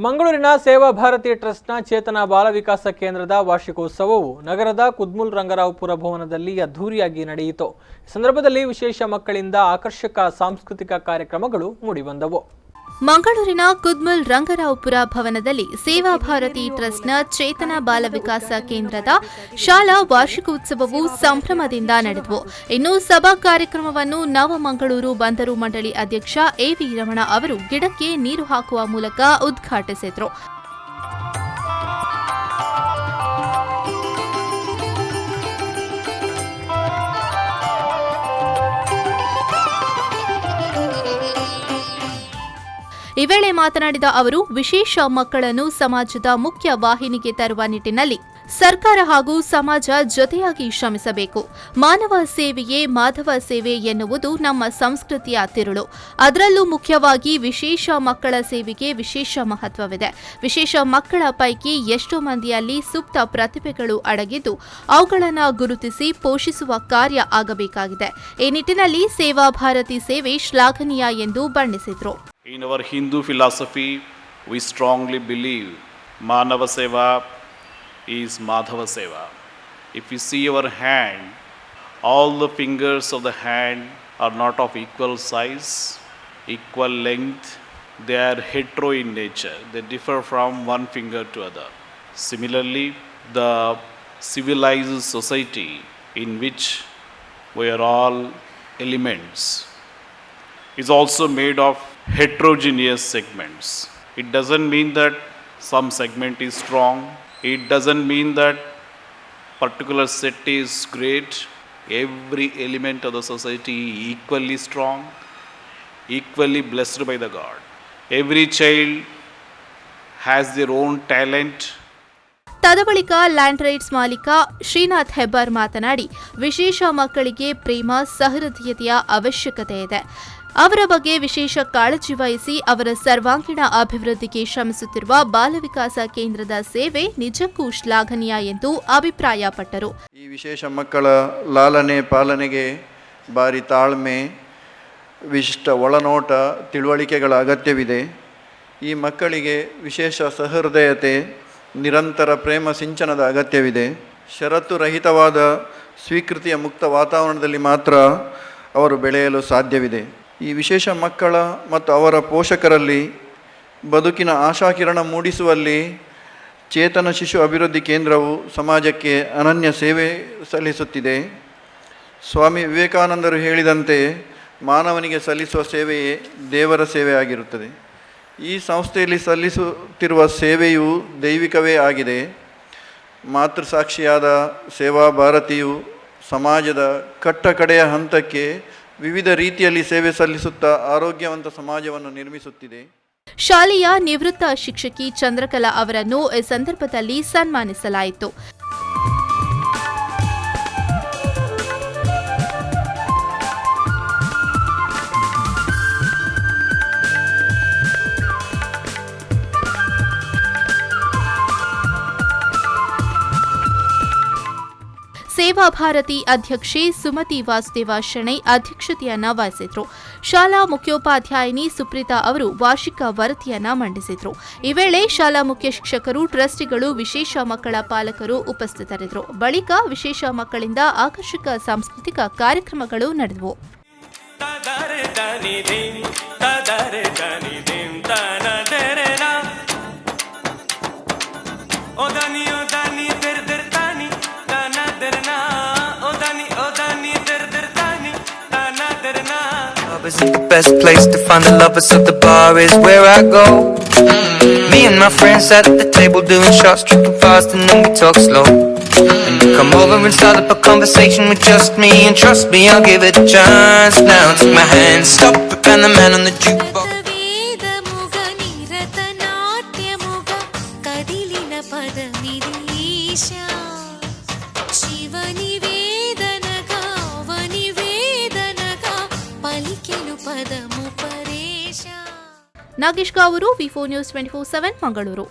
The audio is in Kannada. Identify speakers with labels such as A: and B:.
A: ಮಂಗಳೂರಿನ ಸೇವಾ ಭಾರತಿ ಟ್ರಸ್ಟ್ನ ಚೇತನ ಬಾಲ ವಿಕಾಸ ಕೇಂದ್ರದ ವಾರ್ಷಿಕೋತ್ಸವವು ನಗರದ ಕುದ್ಮುಲ್ ರಂಗರಾವ್ಪುರ ಭವನದಲ್ಲಿ ಅದ್ದೂರಿಯಾಗಿ ನಡೆಯಿತು. ಈ ಸಂದರ್ಭದಲ್ಲಿ ವಿಶೇಷ ಮಕ್ಕಳಿಂದ ಆಕರ್ಷಕ ಸಾಂಸ್ಕೃತಿಕ ಕಾರ್ಯಕ್ರಮಗಳು ಮೂಡಿಬಂದವು.
B: ಮಂಗಳೂರಿನ ಕುದ್ಮುಲ್ ರಂಗರಾವ್ಪುರ ಭವನದಲ್ಲಿ ಸೇವಾ ಭಾರತಿ ಟ್ರಸ್ಟ್ನ ಚೇತನ ಬಾಲ ವಿಕಾಸ ಕೇಂದ್ರದ ಶಾಲಾ ವಾರ್ಷಿಕೋತ್ಸವವು ಸಂಭ್ರಮದಿಂದ ನಡೆದವು. ಇನ್ನು ಸಭಾ ಕಾರ್ಯಕ್ರಮವನ್ನು ನವಮಂಗಳೂರು ಬಂದರು ಮಂಡಳಿ ಅಧ್ಯಕ್ಷ ಎವಿ ರಮಣ ಅವರು ಗಿಡಕ್ಕೆ ನೀರು ಹಾಕುವ ಮೂಲಕ ಉದ್ಘಾಟಿಸಿದರು. ಈ ವೇಳೆ ಮಾತನಾಡಿದ ಅವರು, ವಿಶೇಷ ಮಕ್ಕಳನ್ನು ಸಮಾಜದ ಮುಖ್ಯ ವಾಹಿನಿಗೆ ತರುವ ನಿಟ್ಟಿನಲ್ಲಿ ಸರ್ಕಾರ ಹಾಗೂ ಸಮಾಜ ಜೊತೆಯಾಗಿ ಶ್ರಮಿಸಬೇಕು. ಮಾನವ ಸೇವೆಯೇ ಮಾಧವ ಸೇವೆ ಎನ್ನುವುದು ನಮ್ಮ ಸಂಸ್ಕೃತಿಯ ತಿರುಳು. ಅದರಲ್ಲೂ ಮುಖ್ಯವಾಗಿ ವಿಶೇಷ ಮಕ್ಕಳ ಸೇವೆಗೆ ವಿಶೇಷ ಮಹತ್ವವಿದೆ. ವಿಶೇಷ ಮಕ್ಕಳ ಪೈಕಿ ಎಷ್ಟೋ ಮಂದಿಯಲ್ಲಿ ಸೂಕ್ತ ಪ್ರತಿಭೆಗಳು ಅಡಗಿದ್ದು ಅವುಗಳನ್ನು ಗುರುತಿಸಿ ಪೋಷಿಸುವ ಕಾರ್ಯ ಆಗಬೇಕಾಗಿದೆ. ಈ ನಿಟ್ಟಿನಲ್ಲಿ ಸೇವಾ ಭಾರತಿ ಸೇವೆ ಶ್ಲಾಘನೀಯ ಎಂದು ಬಣ್ಣಿಸಿದರು.
C: In our Hindu philosophy, we strongly believe Manava Seva is Madhava Seva. If you see our hand, all the fingers of the hand are not of equal size, equal length. They are hetero in nature. They differ from one finger to other. Similarly, the civilized society in which we are all elements is also made of heterogeneous segments. It doesn't mean that some segment is strong. It doesn't mean that particular set is great. Every element of the society equally strong, equally blessed by the God. Every child has their own talent.
B: ತದಬಳಿಕ ಲ್ಯಾಂಡ್ ರೈಟ್ಸ್ ಮಾಲೀಕ ಶ್ರೀನಾಥ್ ಹೆಬ್ಬಾರ್ ಮಾತನಾಡಿ, ವಿಶೇಷ ಮಕ್ಕಳಿಗೆ ಪ್ರೇಮ ಸಹೃದಯತೆಯ ಅವಶ್ಯಕತೆ ಇದೆ. ಅವರ ಬಗ್ಗೆ ವಿಶೇಷ ಕಾಳಜಿ ವಹಿಸಿ ಅವರ ಸರ್ವಾಂಗೀಣ ಅಭಿವೃದ್ಧಿಗೆ ಶ್ರಮಿಸುತ್ತಿರುವ ಬಾಲ ವಿಕಾಸ ಕೇಂದ್ರದ ಸೇವೆ ನಿಜಕ್ಕೂ ಶ್ಲಾಘನೀಯ ಎಂದು ಅಭಿಪ್ರಾಯಪಟ್ಟರು.
D: ಈ ವಿಶೇಷ ಮಕ್ಕಳ ಲಾಲನೆ ಪಾಲನೆಗೆ ಭಾರಿ ತಾಳ್ಮೆ, ವಿಶಿಷ್ಟ ಒಳನೋಟ, ತಿಳುವಳಿಕೆಗಳ ಅಗತ್ಯವಿದೆ. ಈ ಮಕ್ಕಳಿಗೆ ವಿಶೇಷ ಸಹೃದಯತೆ, ನಿರಂತರ ಪ್ರೇಮ ಸಿಂಚನದ ಅಗತ್ಯವಿದೆ. ಷರತ್ತು ರಹಿತವಾದ ಸ್ವೀಕೃತಿಯ ಮುಕ್ತ ವಾತಾವರಣದಲ್ಲಿ ಮಾತ್ರ ಅವರು ಬೆಳೆಯಲು ಸಾಧ್ಯವಿದೆ. ಈ ವಿಶೇಷ ಮಕ್ಕಳ ಮತ್ತು ಅವರ ಪೋಷಕರಲ್ಲಿ ಬದುಕಿನ ಆಶಾಕಿರಣ ಮೂಡಿಸುವಲ್ಲಿ ಚೇತನ ಶಿಶು ಅಭಿವೃದ್ಧಿ ಕೇಂದ್ರವು ಸಮಾಜಕ್ಕೆ ಅನನ್ಯ ಸೇವೆ ಸಲ್ಲಿಸುತ್ತಿದೆ. ಸ್ವಾಮಿ ವಿವೇಕಾನಂದರು ಹೇಳಿದಂತೆ ಮಾನವನಿಗೆ ಸಲ್ಲಿಸುವ ಸೇವೆಯೇ ದೇವರ ಸೇವೆಯಾಗಿರುತ್ತದೆ. ಈ ಸಂಸ್ಥೆಯಲ್ಲಿ ಸಲ್ಲಿಸುತ್ತಿರುವ ಸೇವೆಯು ದೈವಿಕವೇ ಆಗಿದೆ. ಮಾತೃಸಾಕ್ಷಿಯಾದ ಸೇವಾ ಭಾರತಿಯು ಸಮಾಜದ ಕಟ್ಟಕಡೆಯ ಹಂತಕ್ಕೆ ವಿವಿಧ ರೀತಿಯಲ್ಲಿ ಸೇವೆ ಸಲ್ಲಿಸುತ್ತಾ ಆರೋಗ್ಯವಂತ ಸಮಾಜವನ್ನು ನಿರ್ಮಿಸುತ್ತಿದೆ.
B: ಶಾಲೆಯ ನಿವೃತ್ತ ಶಿಕ್ಷಕಿ ಚಂದ್ರಕಲಾ ಅವರನ್ನು ಈ ಸಂದರ್ಭದಲ್ಲಿ ಸನ್ಮಾನಿಸಲಾಯಿತು. ಸೇವಾ ಭಾರತಿ ಅಧ್ಯಕ್ಷೆ ಸುಮತಿ ವಾಸುದೇವ ಶೆಣೈ ಅಧ್ಯಕ್ಷತೆಯನ್ನ ವಹಿಸಿದ್ರು. ಶಾಲಾ ಮುಖ್ಯೋಪಾಧ್ಯಾಯಿನಿ ಸುಪ್ರೀತಾ ಅವರು ವಾರ್ಷಿಕ ವರದಿಯನ್ನ ಮಂಡಿಸಿದ್ರು. ಈ ವೇಳೆ ಶಾಲಾ ಮುಖ್ಯ ಶಿಕ್ಷಕರು, ಟ್ರಸ್ಟಿಗಳು, ವಿಶೇಷ ಮಕ್ಕಳ ಪಾಲಕರು ಉಪಸ್ಥಿತರಿದ್ದರು. ಬಳಿಕ ವಿಶೇಷ ಮಕ್ಕಳಿಂದ ಆಕರ್ಷಕ ಸಾಂಸ್ಕೃತಿಕ ಕಾರ್ಯಕ್ರಮಗಳು ನಡೆದವು.
E: Isn't the best place to find the lovers, so the bar is where I go. Me and my friends at the table doing shots, tripping fast and then we talk slow. And you come over and start up a conversation with just me, and trust me, I'll give it a chance. Now take my hand, stop it, and the man on the jukebox.
B: Nagesh Gavooru, ವಿ4 ನ್ಯೂಸ್ 24/7 ಮಂಗಳೂರು.